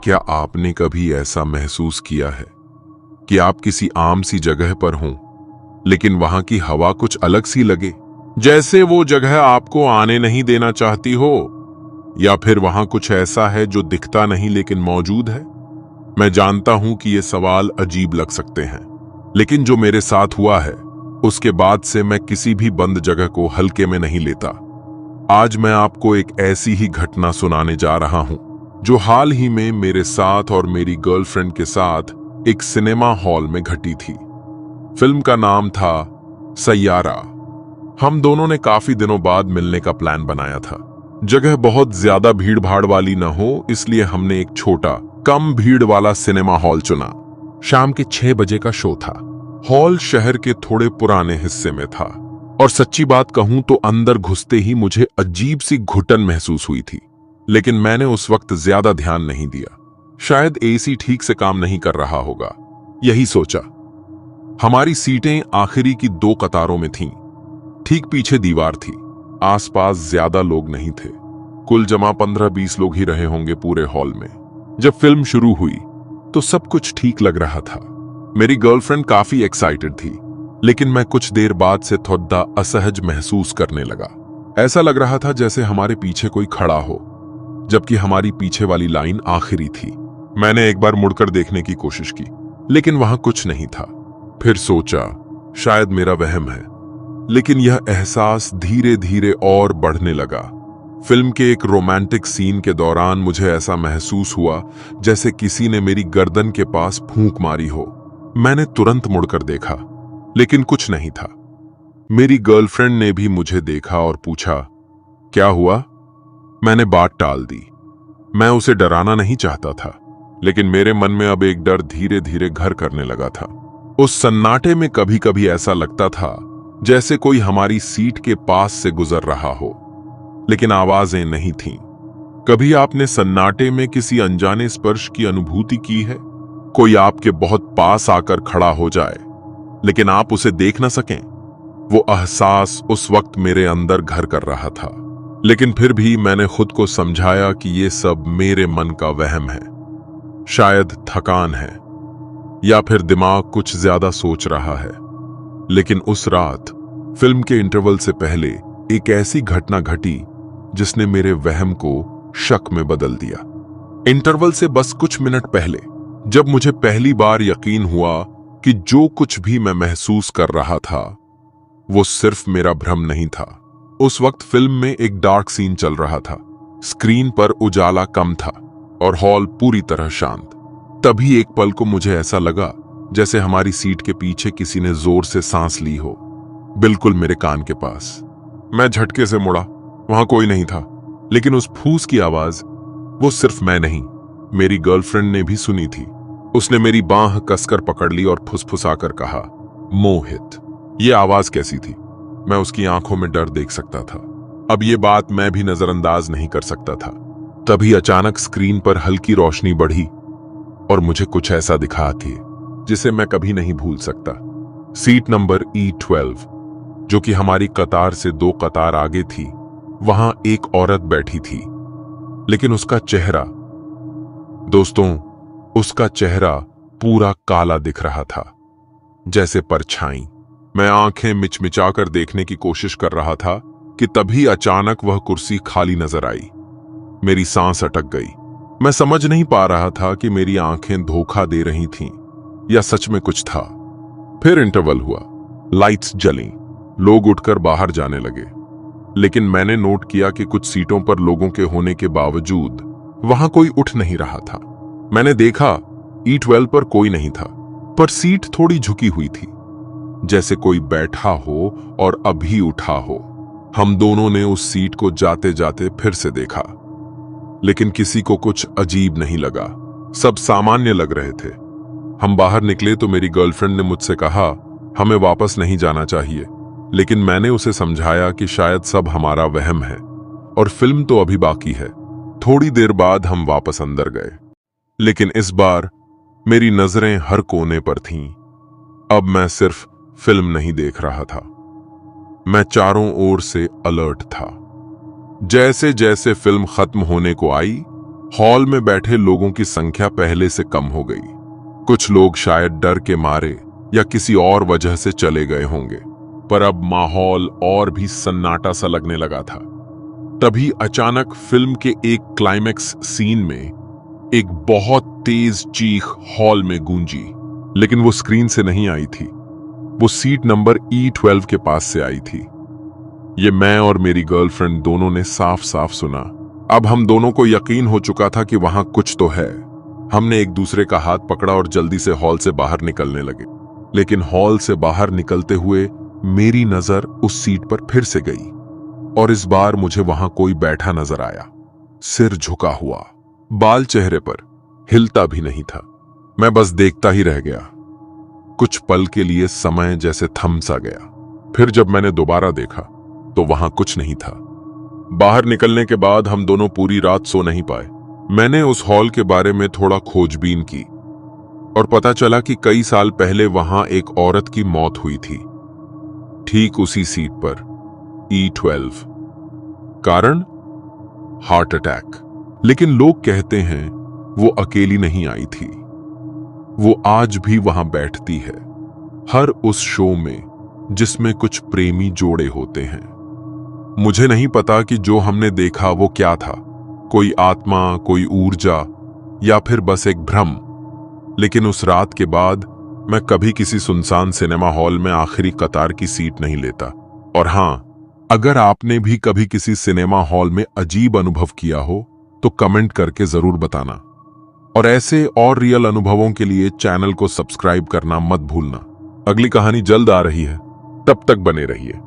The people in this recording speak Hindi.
क्या आपने कभी ऐसा महसूस किया है कि आप किसी आम सी जगह पर हों, लेकिन वहां की हवा कुछ अलग सी लगे, जैसे वो जगह आपको आने नहीं देना चाहती हो? या फिर वहां कुछ ऐसा है जो दिखता नहीं लेकिन मौजूद है? मैं जानता हूं कि ये सवाल अजीब लग सकते हैं, लेकिन जो मेरे साथ हुआ है उसके बाद से मैं किसी भी बंद जगह को हल्के में नहीं लेता। आज मैं आपको एक ऐसी ही घटना सुनाने जा रहा हूं जो हाल ही में मेरे साथ और मेरी गर्लफ्रेंड के साथ एक सिनेमा हॉल में घटी थी। फिल्म का नाम था सैयारा। हम दोनों ने काफी दिनों बाद मिलने का प्लान बनाया था। जगह बहुत ज्यादा भीड़ भाड़ वाली न हो, इसलिए हमने एक छोटा कम भीड़ वाला सिनेमा हॉल चुना। शाम के 6 बजे का शो था। हॉल शहर के थोड़े पुराने हिस्से में था और सच्ची बात कहूं तो अंदर घुसते ही मुझे अजीब सी घुटन महसूस हुई थी, लेकिन मैंने उस वक्त ज्यादा ध्यान नहीं दिया। शायद एसी ठीक से काम नहीं कर रहा होगा, यही सोचा। हमारी सीटें आखिरी की 2 कतारों में थीं। ठीक पीछे दीवार थी। आसपास ज्यादा लोग नहीं थे। कुल जमा 15-20 लोग ही रहे होंगे पूरे हॉल में। जब फिल्म शुरू हुई तो सब कुछ ठीक लग रहा था। मेरी गर्लफ्रेंड काफी एक्साइटेड थी, लेकिन मैं कुछ देर बाद से थोड़ा असहज महसूस करने लगा। ऐसा लग रहा था जैसे हमारे पीछे कोई खड़ा हो, जबकि हमारी पीछे वाली लाइन आखिरी थी। मैंने एक बार मुड़कर देखने की कोशिश की, लेकिन वहां कुछ नहीं था। फिर सोचा शायद मेरा वहम है, लेकिन यह एहसास धीरे धीरे और बढ़ने लगा। फिल्म के एक रोमांटिक सीन के दौरान मुझे ऐसा महसूस हुआ जैसे किसी ने मेरी गर्दन के पास फूंक मारी हो। मैंने तुरंत मुड़कर देखा, लेकिन कुछ नहीं था। मेरी गर्लफ्रेंड ने भी मुझे देखा और पूछा, क्या हुआ? मैंने बात टाल दी। मैं उसे डराना नहीं चाहता था, लेकिन मेरे मन में अब एक डर धीरे धीरे घर करने लगा था। उस सन्नाटे में कभी कभी ऐसा लगता था जैसे कोई हमारी सीट के पास से गुजर रहा हो, लेकिन आवाजें नहीं थीं। कभी आपने सन्नाटे में किसी अनजाने स्पर्श की अनुभूति की है? कोई आपके बहुत पास आकर खड़ा हो जाए, लेकिन आप उसे देख न सकें। वो एहसास उस वक्त मेरे अंदर घर कर रहा था, लेकिन फिर भी मैंने खुद को समझाया कि ये सब मेरे मन का वहम है। शायद थकान है, या फिर दिमाग कुछ ज्यादा सोच रहा है। लेकिन उस रात फिल्म के इंटरवल से पहले एक ऐसी घटना घटी जिसने मेरे वहम को शक में बदल दिया। इंटरवल से बस कुछ मिनट पहले, जब मुझे पहली बार यकीन हुआ कि जो कुछ भी मैं महसूस कर रहा था वो सिर्फ मेरा भ्रम नहीं था। उस वक्त फिल्म में एक डार्क सीन चल रहा था। स्क्रीन पर उजाला कम था और हॉल पूरी तरह शांत। तभी एक पल को मुझे ऐसा लगा जैसे हमारी सीट के पीछे किसी ने जोर से सांस ली हो, बिल्कुल मेरे कान के पास। मैं झटके से मुड़ा। वहां कोई नहीं था, लेकिन उस फूस की आवाज वो सिर्फ मैं नहीं, मेरी गर्लफ्रेंड ने भी सुनी थी। उसने मेरी बांह कसकर पकड़ ली और फुसफुसाकर कहा, मोहित। ये आवाज कैसी थी? मैं उसकी आंखों में डर देख सकता था। अब ये बात मैं भी नजरअंदाज नहीं कर सकता था। तभी अचानक स्क्रीन पर हल्की रोशनी बढ़ी और मुझे कुछ ऐसा दिखा थी जिसे मैं कभी नहीं भूल सकता। सीट नंबर E12, जो कि हमारी कतार से 2 कतार आगे थी, वहां एक औरत बैठी थी, लेकिन उसका चेहरा, दोस्तों, उसका चेहरा पूरा काला दिख रहा था, जैसे परछाई। मैं आंखें मिचमिचाकर देखने की कोशिश कर रहा था कि तभी अचानक वह कुर्सी खाली नजर आई। मेरी सांस अटक गई। मैं समझ नहीं पा रहा था कि मेरी आंखें धोखा दे रही थीं या सच में कुछ था। फिर इंटरवल हुआ, लाइट्स जलीं, लोग उठकर बाहर जाने लगे, लेकिन मैंने नोट किया कि कुछ सीटों पर लोगों के होने के बावजूद वहां कोई उठ नहीं रहा था। मैंने देखा E12 पर कोई नहीं था, पर सीट थोड़ी झुकी हुई थी, जैसे कोई बैठा हो और अभी उठा हो। हम दोनों ने उस सीट को जाते जाते फिर से देखा, लेकिन किसी को कुछ अजीब नहीं लगा। सब सामान्य लग रहे थे। हम बाहर निकले तो मेरी गर्लफ्रेंड ने मुझसे कहा, हमें वापस नहीं जाना चाहिए, लेकिन मैंने उसे समझाया कि शायद सब हमारा वहम है और फिल्म तो अभी बाकी है। थोड़ी देर बाद हम वापस अंदर गए, लेकिन इस बार मेरी नजरें हर कोने पर थीं। अब मैं सिर्फ फिल्म नहीं देख रहा था, मैं चारों ओर से अलर्ट था। जैसे जैसे फिल्म खत्म होने को आई, हॉल में बैठे लोगों की संख्या पहले से कम हो गई। कुछ लोग शायद डर के मारे या किसी और वजह से चले गए होंगे, पर अब माहौल और भी सन्नाटा सा लगने लगा था। तभी अचानक फिल्म के एक क्लाइमेक्स सीन में एक बहुत तेज चीख हॉल में गूंजी, लेकिन वो स्क्रीन से नहीं आई थी। वो सीट नंबर E12 के पास से आई थी। ये मैं और मेरी गर्लफ्रेंड दोनों ने साफ साफ सुना। अब हम दोनों को यकीन हो चुका था कि वहां कुछ तो है। हमने एक दूसरे का हाथ पकड़ा और जल्दी से हॉल से बाहर निकलने लगे। लेकिन हॉल से बाहर निकलते हुए मेरी नजर उस सीट पर फिर से गई, और इस बार मुझे वहां कोई बैठा नजर आया, सिर झुका हुआ, बाल चेहरे पर, हिलता भी नहीं था। मैं बस देखता ही रह गया। कुछ पल के लिए समय जैसे थम सा गया। फिर जब मैंने दोबारा देखा तो वहां कुछ नहीं था। बाहर निकलने के बाद हम दोनों पूरी रात सो नहीं पाए। मैंने उस हॉल के बारे में थोड़ा खोजबीन की और पता चला कि कई साल पहले वहां एक औरत की मौत हुई थी, ठीक उसी सीट पर, E12। कारण? Heart attack. लेकिन लोग कहते हैं वो अकेली नहीं आई थी। वो आज भी वहां बैठती है, हर उस शो में जिसमें कुछ प्रेमी जोड़े होते हैं। मुझे नहीं पता कि जो हमने देखा वो क्या था, कोई आत्मा, कोई ऊर्जा, या फिर बस एक भ्रम। लेकिन उस रात के बाद मैं कभी किसी सुनसान सिनेमा हॉल में आखिरी कतार की सीट नहीं लेता। और हां, अगर आपने भी कभी किसी सिनेमा हॉल में अजीब अनुभव किया हो तो कमेंट करके जरूर बताना। और ऐसे और रियल अनुभवों के लिए चैनल को सब्सक्राइब करना मत भूलना। अगली कहानी जल्द आ रही है, तब तक बने रहिए।